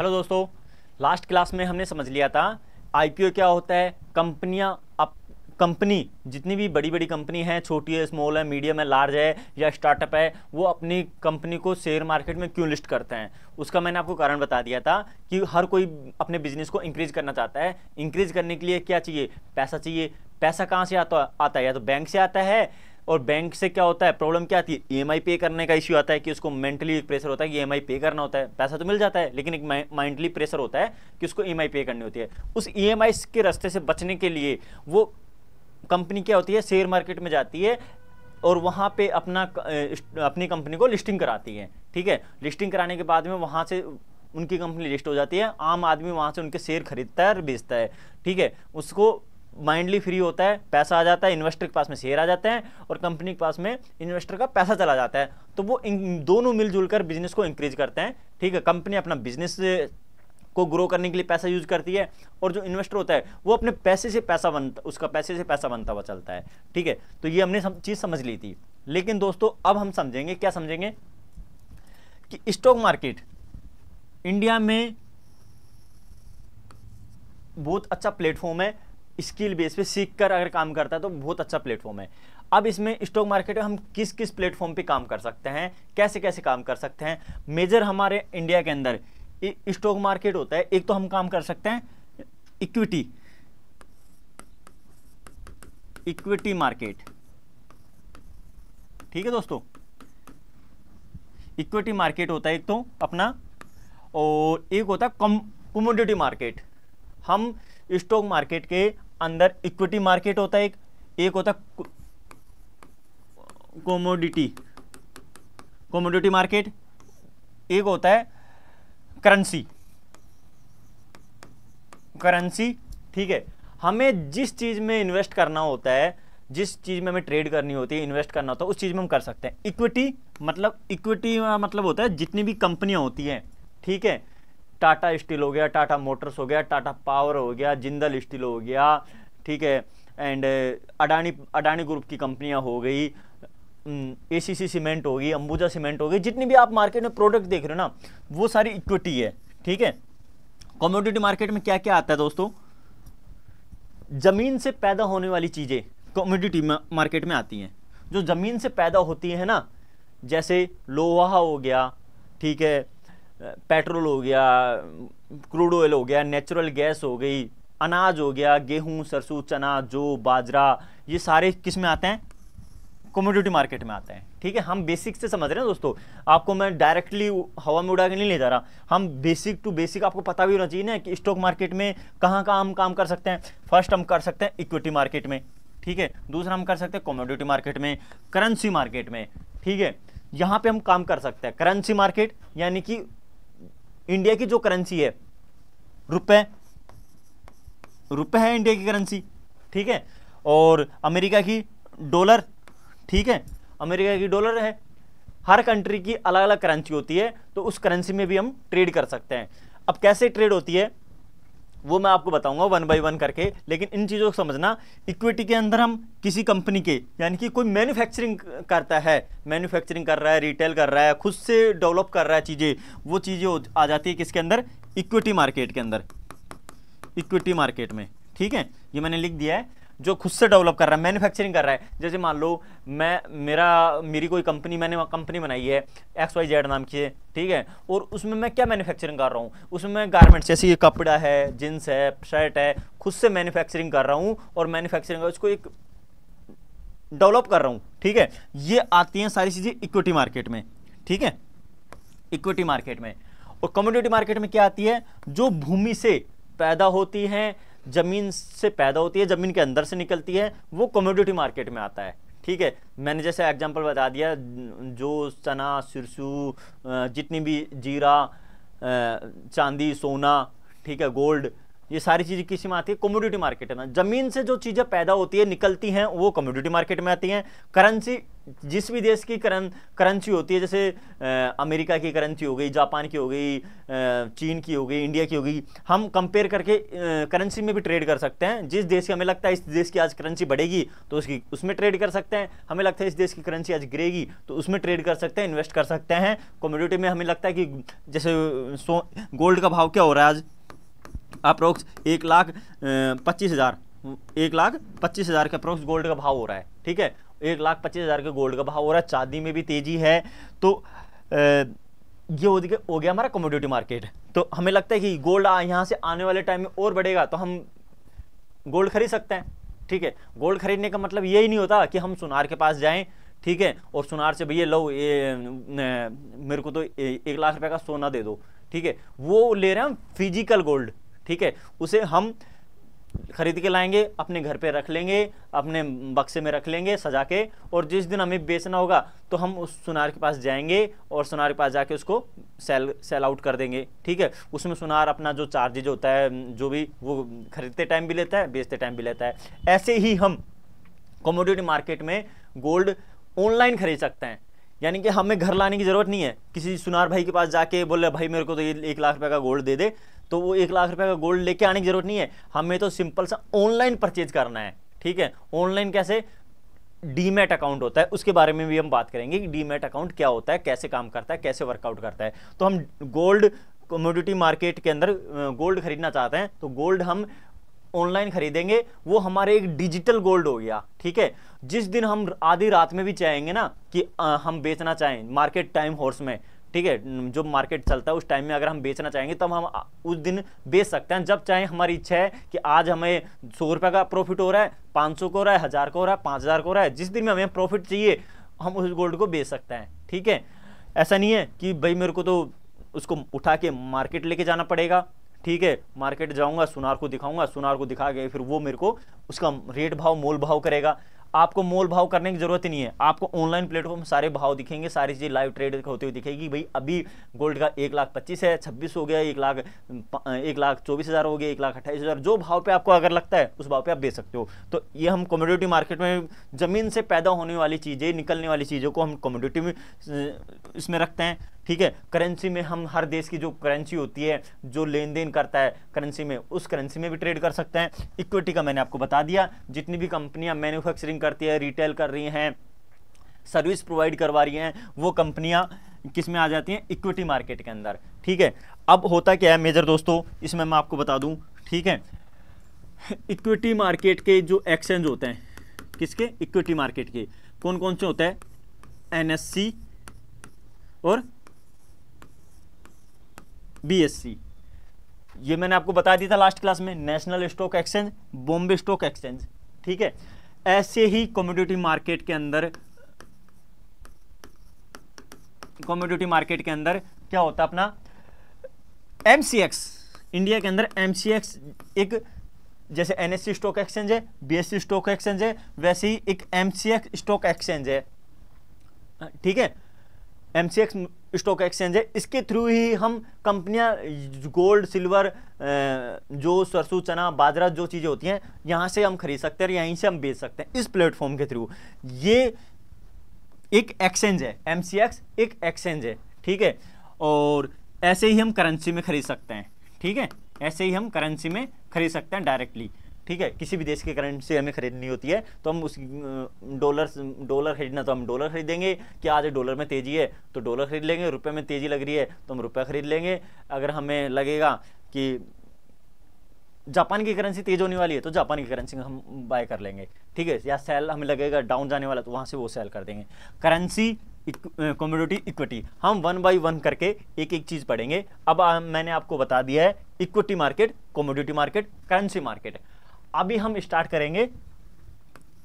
Hello दोस्तों, last class में हमने समझ लिया था आईपीओ क्या होता है। कंपनी जितनी भी बड़ी बड़ी कंपनी है, छोटी है, स्मॉल है, मीडियम है, लार्ज है या स्टार्टअप है, वो अपनी कंपनी को शेयर मार्केट में क्यों लिस्ट करते हैं। उसका मैंने आपको कारण बता दिया था कि हर कोई अपने बिजनेस को इंक्रीज करना चाहता है। इंक्रीज करने के लिए क्या चाहिए? पैसा चाहिए। पैसा कहाँ से आता है? या तो बैंक से आता है, और बैंक से क्या होता है, प्रॉब्लम क्या आती है, ईएमआई पे करने का इश्यू आता है कि उसको मेंटली एक प्रेशर होता है कि ईएमआई पे करना होता है। पैसा तो मिल जाता है लेकिन एक माइंडली प्रेशर होता है कि उसको ईएमआई पे करनी होती है। उस ईएमआई के रास्ते से बचने के लिए वो कंपनी क्या होती है, शेयर मार्केट में जाती है और वहाँ पे अपनी कंपनी को लिस्टिंग कराती है। ठीक है, लिस्टिंग कराने के बाद में वहाँ से उनकी कंपनी लिस्ट हो जाती है, आम आदमी वहाँ से उनके शेयर खरीदता है और बेचता है। ठीक है, उसको माइंडली फ्री होता है, पैसा आ जाता है, इन्वेस्टर के पास में शेयर आ जाते हैं और कंपनी के पास में इन्वेस्टर का पैसा चला जाता है। तो वो इन दोनों मिलजुल कर बिजनेस को इंक्रीज करते हैं। ठीक है, कंपनी अपना बिजनेस को ग्रो करने के लिए पैसा यूज करती है और जो इन्वेस्टर होता है वो अपने पैसे से पैसा बनता हुआ चलता है। ठीक है, तो ये हमने चीज समझ ली थी। लेकिन दोस्तों अब हम समझेंगे, क्या समझेंगे, कि स्टॉक मार्केट इंडिया में बहुत अच्छा प्लेटफॉर्म है। स्किल बेस पे सीख कर अगर काम करता है तो बहुत अच्छा प्लेटफॉर्म है। अब इसमें स्टॉक मार्केट में हम किस किस प्लेटफॉर्म पे काम कर सकते हैं, कैसे कैसे काम कर सकते हैं। मेजर हमारे इंडिया के अंदर स्टॉक मार्केट होता है। एक तो हम काम कर सकते हैं इक्विटी मार्केट। ठीक है दोस्तों, इक्विटी मार्केट होता है एक तो अपना, और एक होता है कमोडिटी मार्केट। हम स्टॉक मार्केट के अंदर इक्विटी मार्केट होता है एक होता है कमोडिटी मार्केट, एक होता है करेंसी। ठीक है, हमें जिस चीज में इन्वेस्ट करना होता है, जिस चीज में हमें ट्रेड करनी होती है, इन्वेस्ट करना होता है, उस चीज में हम कर सकते हैं। इक्विटी मतलब होता है जितनी भी कंपनियां होती हैं। ठीक है, टाटा स्टील हो गया, टाटा मोटर्स हो गया, टाटा पावर हो गया, जिंदल स्टील हो गया, ठीक है, एंड अडानी ग्रुप की कंपनियां हो गई, एसीसी सीमेंट होगी, अंबुजा सीमेंट होगी, जितनी भी आप मार्केट में प्रोडक्ट देख रहे हो ना, वो सारी इक्विटी है। ठीक है, कमोडिटी मार्केट में क्या क्या आता है दोस्तों? जमीन से पैदा होने वाली चीजें कमोडिटी मार्केट में आती हैं। जो जमीन से पैदा होती है ना, जैसे लोहा हो गया, ठीक है, पेट्रोल हो गया, क्रूड ऑयल हो गया, नेचुरल गैस हो गई, अनाज हो गया, गेहूं, सरसों, चना, जौ, बाजरा, ये सारे किस में आते हैं? कमोडिटी मार्केट में आते हैं। ठीक है, हम बेसिक से समझ रहे हैं दोस्तों, आपको मैं डायरेक्टली हवा में उड़ा के नहीं ले जा रहा। हम बेसिक टू बेसिक आपको पता भी होना चाहिए ना कि स्टॉक मार्केट में कहाँ कहाँ हम काम कर सकते हैं। फर्स्ट हम कर सकते हैं इक्विटी मार्केट में। ठीक है, दूसरा हम कर सकते हैं कमोडिटी मार्केट में, करेंसी मार्केट में। ठीक है, यहाँ पे हम काम कर सकते हैं। करेंसी मार्केट यानी कि इंडिया की जो करेंसी है, रुपए है इंडिया की करेंसी। ठीक है, और अमेरिका की डॉलर। ठीक है, अमेरिका की डॉलर है। हर कंट्री की अलग अलग करेंसी होती है, तो उस करेंसी में भी हम ट्रेड कर सकते हैं। अब कैसे ट्रेड होती है वो मैं आपको बताऊंगा वन बाय वन करके, लेकिन इन चीज़ों को समझना। इक्विटी के अंदर हम किसी कंपनी के, यानी कि कोई मैन्युफैक्चरिंग करता है, मैन्युफैक्चरिंग कर रहा है, रिटेल कर रहा है, खुद से डेवलप कर रहा है चीज़ें, वो चीज़ें आ जाती है किसके अंदर? इक्विटी मार्केट के अंदर, इक्विटी मार्केट में। ठीक है, ये मैंने लिख दिया है, जो खुद से डेवलप कर रहा है, मैन्युफैक्चरिंग कर रहा है। जैसे मान लो मेरी कोई कंपनी, मैंने कंपनी बनाई है XYZ नाम की है। ठीक है, और उसमें मैं क्या मैन्युफैक्चरिंग कर रहा हूँ? उसमें मैं गारमेंट्स, जैसे ये कपड़ा है, जींस है, शर्ट है, खुद से मैन्युफैक्चरिंग कर रहा हूँ और मैन्युफैक्चरिंग उसको एक डेवलप कर रहा हूँ। ठीक है, ये आती हैं सारी चीज़ें इक्विटी मार्केट में। ठीक है, इक्विटी मार्केट में। और कमोडिटी मार्केट में क्या आती है? जो भूमि से पैदा होती है, जमीन से पैदा होती है, जमीन के अंदर से निकलती है, वो कमोडिटी मार्केट में आता है। ठीक है, मैंने जैसे एग्जांपल बता दिया, जो चना, सिरसू, जितनी भी जीरा, चांदी, सोना, ठीक है, गोल्ड, ये सारी चीज़ें किसी में आती है? कमोडिटी मार्केट में। ज़मीन से जो चीज़ें पैदा होती है, निकलती हैं, वो कमोडिटी मार्केट में आती हैं। करेंसी, जिस भी देश की करेंसी होती है, जैसे अमेरिका की करेंसी हो गई, जापान की हो गई, चीन की हो गई, इंडिया की हो गई, हम कंपेयर करके करेंसी में भी ट्रेड कर सकते हैं। जिस देश की हमें लगता है इस देश की आज करेंसी बढ़ेगी तो उसमें ट्रेड कर सकते हैं। हमें लगता है इस देश की करेंसी आज गिरेगी तो उसमें ट्रेड कर सकते हैं, इन्वेस्ट कर सकते हैं। कमोडिटी में हमें लगता है कि जैसे गोल्ड का भाव क्या हो रहा है आज, अप्रोक्स 1,25,000 1,25,000 के अप्रोक्स गोल्ड का भाव हो रहा है। ठीक है, 1,25,000 के गोल्ड का भाव हो रहा है। चांदी में भी तेजी है। तो ये हो गया हमारा कमोडिटी मार्केट। तो हमें लगता है कि गोल्ड यहाँ से आने वाले टाइम में और बढ़ेगा तो हम गोल्ड खरीद सकते हैं। ठीक है, गोल्ड खरीदने का मतलब यही नहीं होता कि हम सुनार के पास जाएं, ठीक है, और सुनार से भैया लो ये मेरे को तो 1,00,000 रुपए का सोना दे दो। ठीक है, वो ले रहे हैं हम फिजिकल गोल्ड। ठीक है, उसे हम खरीद के लाएंगे, अपने घर पे रख लेंगे, अपने बक्से में रख लेंगे सजा के, और जिस दिन हमें बेचना होगा तो हम उस सुनार के पास जाएंगे और सुनार के पास जाके उसको सेल आउट कर देंगे। ठीक है, उसमें सुनार अपना जो चार्जेज होता है जो भी, वो खरीदते टाइम भी लेता है, बेचते टाइम भी लेता है। ऐसे ही हम कमोडिटी मार्केट में गोल्ड ऑनलाइन खरीद सकते हैं, यानी कि हमें घर लाने की जरूरत नहीं है। किसी सुनार भाई के पास जाके बोले भाई मेरे को तो ये 1,00,000 रुपए का गोल्ड दे दे, तो वो 1,00,000 रुपए का गोल्ड लेके आने की जरूरत नहीं है। हमें तो सिंपल सा ऑनलाइन परचेज करना है। ठीक है, ऑनलाइन कैसे? डीमैट अकाउंट होता है, उसके बारे में भी हम बात करेंगे कि डीमैट अकाउंट क्या होता है, कैसे काम करता है, कैसे वर्कआउट करता है। तो हम गोल्ड कमोडिटी मार्केट के अंदर गोल्ड खरीदना चाहते हैं तो गोल्ड हम ऑनलाइन खरीदेंगे, वो हमारे एक डिजिटल गोल्ड हो गया। ठीक है, जिस दिन हम आधी रात में भी चाहेंगे ना कि हम बेचना चाहें, मार्केट टाइम हॉर्स में, ठीक है, जो मार्केट चलता है उस टाइम में अगर हम बेचना चाहेंगे तब हम उस दिन बेच सकते हैं, जब चाहे। हमारी इच्छा है कि आज हमें 100 रुपए का प्रॉफिट हो रहा है, 500 को हो रहा है, 1000 को हो रहा है, 5000 को हो रहा है, जिस दिन में हमें प्रॉफिट चाहिए हम उस गोल्ड को बेच सकते हैं। ठीक है, ऐसा नहीं है कि भाई मेरे को तो उसको उठा के मार्केट लेके जाना पड़ेगा। ठीक है, मार्केट जाऊंगा, सुनार को दिखाऊंगा, सुनार को दिखा के फिर वो मेरे को उसका रेट भाव, मोल भाव करेगा। आपको मोल भाव करने की जरूरत ही नहीं है, आपको ऑनलाइन प्लेटफॉर्म सारे भाव दिखेंगे, सारी चीज़ लाइव ट्रेड होती हुई दिखेगी। भाई अभी गोल्ड का 1,25,000 है, 26 हो गया, 1,24,000 हो गया, 1,28,000, जो भाव पे आपको अगर लगता है उस भाव पे आप बेच सकते हो। तो ये हम कमोडिटी मार्केट में जमीन से पैदा होने वाली चीज़ें, निकलने वाली चीज़ों को हम कमोडिटी में इसमें रखते हैं। ठीक है, करेंसी में हम हर देश की जो करेंसी होती है, जो लेन देन करता है करेंसी में, उस करेंसी में भी ट्रेड कर सकते हैं। इक्विटी का मैंने आपको बता दिया, जितनी भी कंपनियां मैन्युफैक्चरिंग करती है, रिटेल कर रही हैं, सर्विस प्रोवाइड करवा रही हैं, वो कंपनियां किस में आ जाती हैं? इक्विटी मार्केट के अंदर। ठीक है, अब होता क्या है मेजर दोस्तों, इसमें मैं आपको बता दूं। ठीक है, इक्विटी मार्केट के जो एक्सचेंज होते हैं, किसके? इक्विटी मार्केट के कौन कौन से होते हैं? NSE और BSE। ये मैंने आपको बता दिया था लास्ट क्लास में, national stock exchange, Bombay stock exchange. ठीक है, ऐसे ही कमोडिटी मार्केट के अंदर, कमोडिटी मार्केट के अंदर क्या होता है अपना? MCX, इंडिया के अंदर MCX एक, जैसे NSE स्टॉक एक्सचेंज है, BSE स्टॉक एक्सचेंज है, वैसे ही एक MCX स्टॉक एक्सचेंज है। ठीक है, MCX स्टॉक एक्सचेंज है, इसके थ्रू ही हम कंपनियां गोल्ड, सिल्वर, जो सरसों, चना, बाजरा, जो चीज़ें होती हैं यहाँ से हम खरीद सकते हैं और यहीं से हम बेच सकते हैं, इस प्लेटफॉर्म के थ्रू। ये एक एक्सचेंज है, MCX एक एक्सचेंज है। ठीक है, और ऐसे ही हम करेंसी में खरीद सकते हैं। ठीक है, ऐसे ही हम करेंसी में खरीद सकते हैं डायरेक्टली। ठीक है, किसी भी देश की करेंसी हमें खरीदनी होती है तो हम उस डॉलर खरीदना तो हम डॉलर खरीदेंगे, कि आज डॉलर में तेजी है तो डॉलर खरीद लेंगे, रुपए में तेजी लग रही है तो हम रुपया खरीद लेंगे। अगर हमें लगेगा कि जापान की करेंसी तेज होने वाली है तो जापान की करेंसी हम बाय कर लेंगे। ठीक है, या सेल हमें लगेगा डाउन जाने वाला तो वहाँ से वो सेल कर देंगे। करेंसी, कमोडिटी, इक्विटी, हम 1 बाय 1 करके एक एक चीज़ पढ़ेंगे। अब मैंने आपको बता दिया है equity market, commodity market, currency market. अभी हम स्टार्ट करेंगे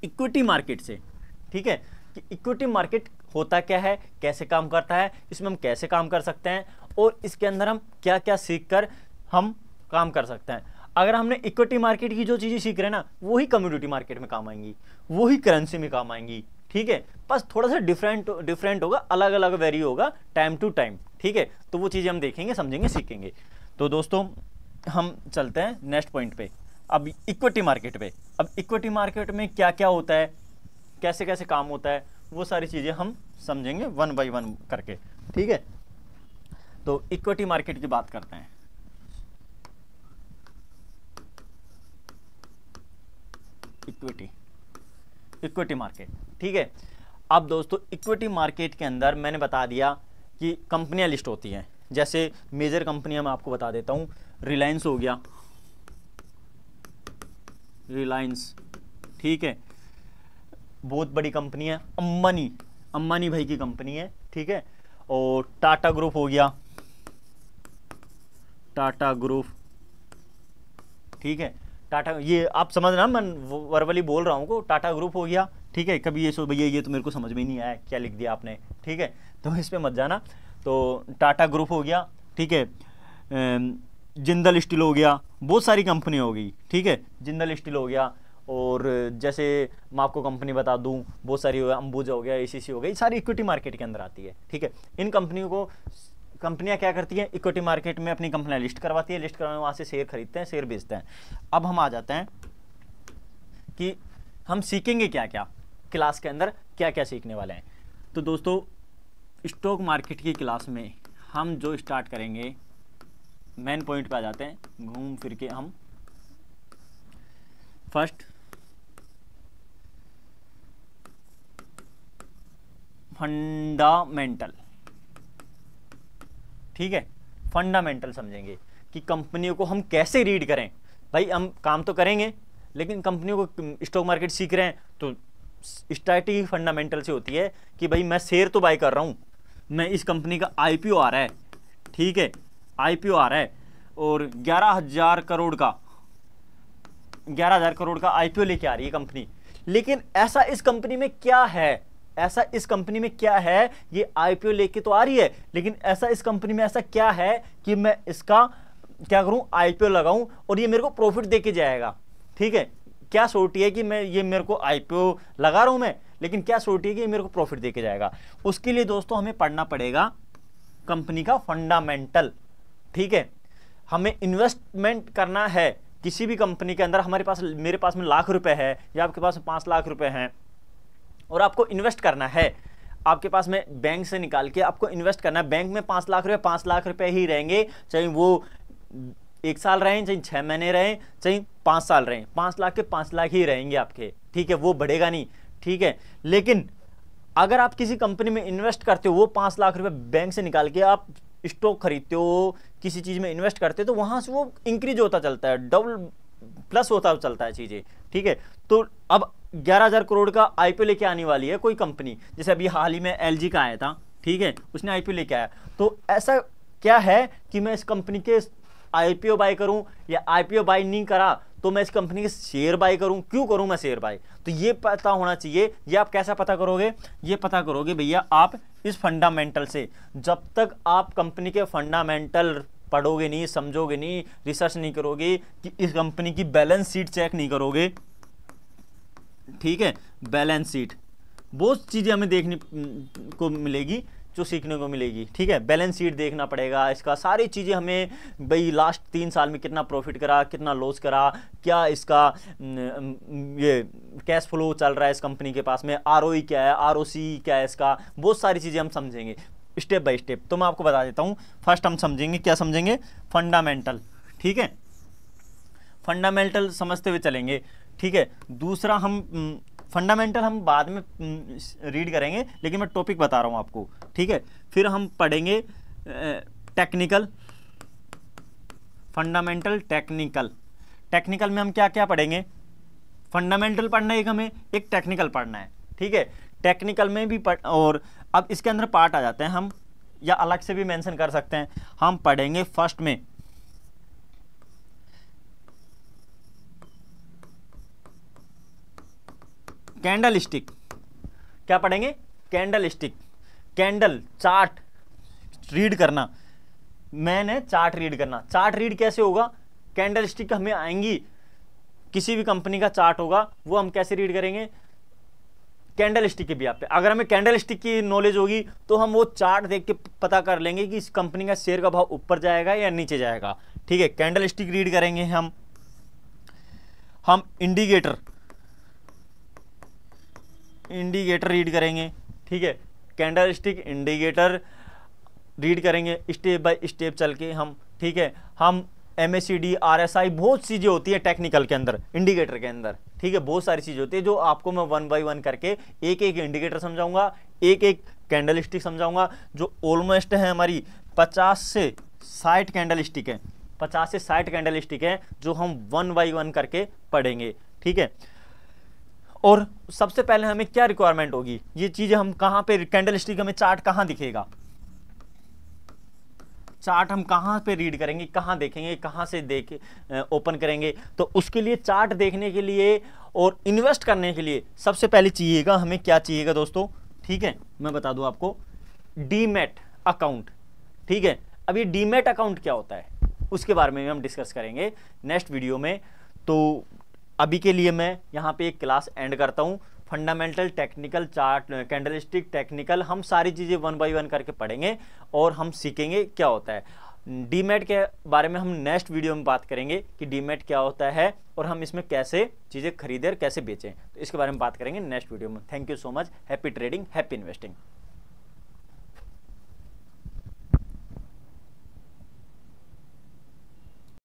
इक्विटी मार्केट से। ठीक है, कि इक्विटी मार्केट होता क्या है, कैसे काम करता है, इसमें हम कैसे काम कर सकते हैं और इसके अंदर हम क्या क्या सीखकर हम काम कर सकते हैं। अगर हमने इक्विटी मार्केट की जो चीज़ें सीख रहे हैं ना, वही कमोडिटी मार्केट में काम आएंगी, वही करेंसी में काम आएंगी। ठीक है, बस थोड़ा सा डिफरेंट होगा, अलग अलग वेरी होगा टाइम टू टाइम। ठीक है, तो वो चीज़ें हम देखेंगे, समझेंगे, सीखेंगे। तो दोस्तों हम चलते हैं नेक्स्ट पॉइंट पे, अब इक्विटी मार्केट पे। अब इक्विटी मार्केट में क्या क्या होता है, कैसे कैसे काम होता है, वो सारी चीज़ें हम समझेंगे वन बाय वन करके, ठीक है। तो इक्विटी मार्केट की बात करते हैं। इक्विटी मार्केट, ठीक है। अब दोस्तों इक्विटी मार्केट के अंदर मैंने बता दिया कि कंपनियां लिस्ट होती हैं, जैसे मेजर कंपनियां मैं आपको बता देता हूँ। रिलायंस हो गया, रिलायंस, ठीक है, बहुत बड़ी कंपनी है। अंबानी भाई की कंपनी है, ठीक है। और टाटा ग्रुप हो गया, टाटा ग्रुप, ठीक है। टाटा, ये आप समझना, मैं वर्बली बोल रहा हूँ को, टाटा ग्रुप हो गया, ठीक है। कभी ये सो भैया ये तो मेरे को समझ में नहीं आया क्या लिख दिया आपने, ठीक है, तो इस पे मत जाना। तो टाटा ग्रुप हो गया, ठीक है। जिंदल स्टील हो गया, बहुत सारी कंपनी हो गई, ठीक है। जिंदल स्टील हो गया, और जैसे मैं आपको कंपनी बता दूं, बहुत सारी हो गया, अंबुजा हो गया, एसीसी हो गई, सारी इक्विटी मार्केट के अंदर आती है, ठीक है। इन कंपनियों को कंपनियां क्या करती हैं, इक्विटी मार्केट में अपनी कंपनियां लिस्ट करवाती है, लिस्ट करवाने वहाँ से शेयर खरीदते हैं, शेयर बेचते हैं। अब हम आ जाते हैं कि हम सीखेंगे क्या क्या क्लास के अंदर, क्या क्या सीखने वाले हैं। तो दोस्तों स्टॉक मार्केट की क्लास में हम जो स्टार्ट करेंगे, मेन पॉइंट पे आ जाते हैं, घूम फिर के हम फर्स्ट फंडामेंटल, ठीक है, फंडामेंटल समझेंगे कि कंपनियों को हम कैसे रीड करें। भाई हम काम तो करेंगे, लेकिन कंपनियों को स्टॉक मार्केट सीख रहे हैं तो स्ट्रैटेजी फंडामेंटल से होती है कि भाई मैं शेयर तो बाय कर रहा हूँ, मैं इस कंपनी का आईपीओ आ रहा है, ठीक है, आईपीओ आ रहा है, और 11,000 करोड़ का आईपीओ लेके आ रही है कंपनी। लेकिन ऐसा इस कंपनी में क्या है, ऐसा इस कंपनी में क्या है, ये आईपीओ लेके तो आ रही है, लेकिन ऐसा इस कंपनी में ऐसा क्या है कि मैं इसका क्या करूं, आईपीओ लगाऊं और ये मेरे को प्रॉफिट देके जाएगा, ठीक है। क्या सोटी है कि मैं ये मेरे को आईपीओ लगा रहा हूं मैं, लेकिन क्या सोटी है कि ये मेरे को प्रॉफिट देके जाएगा। उसके लिए दोस्तों हमें पढ़ना पड़ेगा कंपनी का फंडामेंटल, ठीक है। हमें इन्वेस्टमेंट करना है किसी भी कंपनी के अंदर। मेरे पास में लाख रुपए है या आपके पास 5 लाख रुपए हैं और आपको इन्वेस्ट करना है, आपके पास में बैंक से निकाल के आपको इन्वेस्ट करना है। बैंक में 5 लाख रुपए ही रहेंगे, चाहे वो 1 साल रहें, चाहे 6 महीने रहें, चाहे 5 साल रहें, 5 लाख के 5 लाख ही रहेंगे आपके, ठीक है, वो बढ़ेगा नहीं, ठीक है। लेकिन अगर आप किसी कंपनी में इन्वेस्ट करते हो, वो 5 लाख रुपए बैंक से निकाल के आप स्टॉक खरीदते हो, किसी चीज में इन्वेस्ट करते हो, तो वहां से वो इंक्रीज होता चलता है, डबल प्लस होता चलता है चीजें, ठीक है। तो अब 11,000 करोड़ का आईपीओ लेके आने वाली है कोई कंपनी, जैसे अभी हाल ही में एलजी का आया था, ठीक है, उसने आईपीओ लेके आया। तो ऐसा क्या है कि मैं इस कंपनी के आईपीओ बाय करूं, या आईपीओ बाय नहीं करा तो मैं इस कंपनी के शेयर बाय करूं, क्यों करूं मैं शेयर बाय, तो ये पता होना चाहिए। ये आप कैसा पता करोगे, ये पता करोगे भैया आप इस फंडामेंटल से। जब तक आप कंपनी के फंडामेंटल पढ़ोगे नहीं, समझोगे नहीं, रिसर्च नहीं करोगे, कि इस कंपनी की बैलेंस शीट चेक नहीं करोगे, ठीक है, बैलेंस शीट, बहुत चीजें हमें देखने को मिलेगी, जो सीखने को मिलेगी, ठीक है। बैलेंस शीट देखना पड़ेगा इसका, सारी चीज़ें हमें, भाई लास्ट 3 साल में कितना प्रॉफिट करा, कितना लॉस करा, क्या इसका ये कैश फ्लो चल रहा है इस कंपनी के पास में, आरओई क्या है, आरओसी क्या है इसका, बहुत सारी चीज़ें हम समझेंगे स्टेप बाय स्टेप। तो मैं आपको बता देता हूँ, फर्स्ट हम समझेंगे, क्या समझेंगे, फंडामेंटल, ठीक है, फंडामेंटल समझते हुए चलेंगे, ठीक है। दूसरा हम फंडामेंटल हम बाद में रीड करेंगे, लेकिन मैं टॉपिक बता रहा हूं आपको, ठीक है। फिर हम पढ़ेंगे टेक्निकल, फंडामेंटल टेक्निकल। टेक्निकल में हम क्या क्या पढ़ेंगे, फंडामेंटल पढ़ना है एक, हमें एक टेक्निकल पढ़ना है, ठीक है। टेक्निकल में भी और अब इसके अंदर पार्ट आ जाते हैं हम, या अलग से भी मेंशन कर सकते हैं। हम पढ़ेंगे फर्स्ट में कैंडल स्टिक, क्या पढ़ेंगे, candle stick, candle chart read करना, मैंने चार्ट रीड करना। चार्ट रीड कैसे होगा, कैंडल स्टिक हमें आएंगी, किसी भी कंपनी का चार्ट होगा वो हम कैसे रीड करेंगे, कैंडल स्टिक के भी आप पे। अगर हमें कैंडल स्टिक की नॉलेज होगी तो हम वो चार्ट देख के पता कर लेंगे कि इस कंपनी का शेयर का भाव ऊपर जाएगा या नीचे जाएगा, ठीक है। कैंडल स्टिक रीड करेंगे हम इंडिकेटर रीड करेंगे, ठीक है। कैंडल स्टिक इंडिकेटर रीड करेंगे स्टेप बाय स्टेप चल के हम, ठीक है। हम MACD RSI बहुत चीज़ें होती है टेक्निकल के अंदर, इंडिकेटर के अंदर, ठीक है। बहुत सारी चीज़ें होती है जो आपको मैं 1 बाय 1 करके एक एक इंडिकेटर समझाऊंगा, एक एक कैंडल स्टिक समझाऊंगा, जो ऑलमोस्ट है हमारी 50 से 60 कैंडल स्टिक है, 50 से 60 कैंडल स्टिक है जो हम 1 बाय 1 करके पढ़ेंगे, ठीक है। और सबसे पहले हमें क्या रिक्वायरमेंट होगी, ये चीज़ें हम कहाँ पे, कैंडल स्टिक हमें चार्ट कहाँ दिखेगा, चार्ट हम कहाँ पे रीड करेंगे, कहाँ देखेंगे, कहाँ से ओपन करेंगे। तो उसके लिए चार्ट देखने के लिए और इन्वेस्ट करने के लिए सबसे पहले चाहिएगा हमें क्या चाहिएगा दोस्तों, ठीक है। मैं बता दूं आपको, डीमैट अकाउंट, ठीक है। अब ये डीमैट अकाउंट क्या होता है उसके बारे में हम डिस्कस करेंगे नेक्स्ट वीडियो में। तो अभी के लिए मैं यहाँ पे एक क्लास एंड करता हूँ। Fundamental, technical, chart, candlestick, technical, हम सारी चीज़ें 1 बाय 1 करके पढ़ेंगे और हम सीखेंगे क्या होता है। डीमैट के बारे में हम नेक्स्ट वीडियो में बात करेंगे कि डीमैट क्या होता है और हम इसमें कैसे चीज़ें खरीदें और कैसे बेचें, तो इसके बारे में बात करेंगे नेक्स्ट वीडियो में। Thank you so much. Happy trading, happy investing.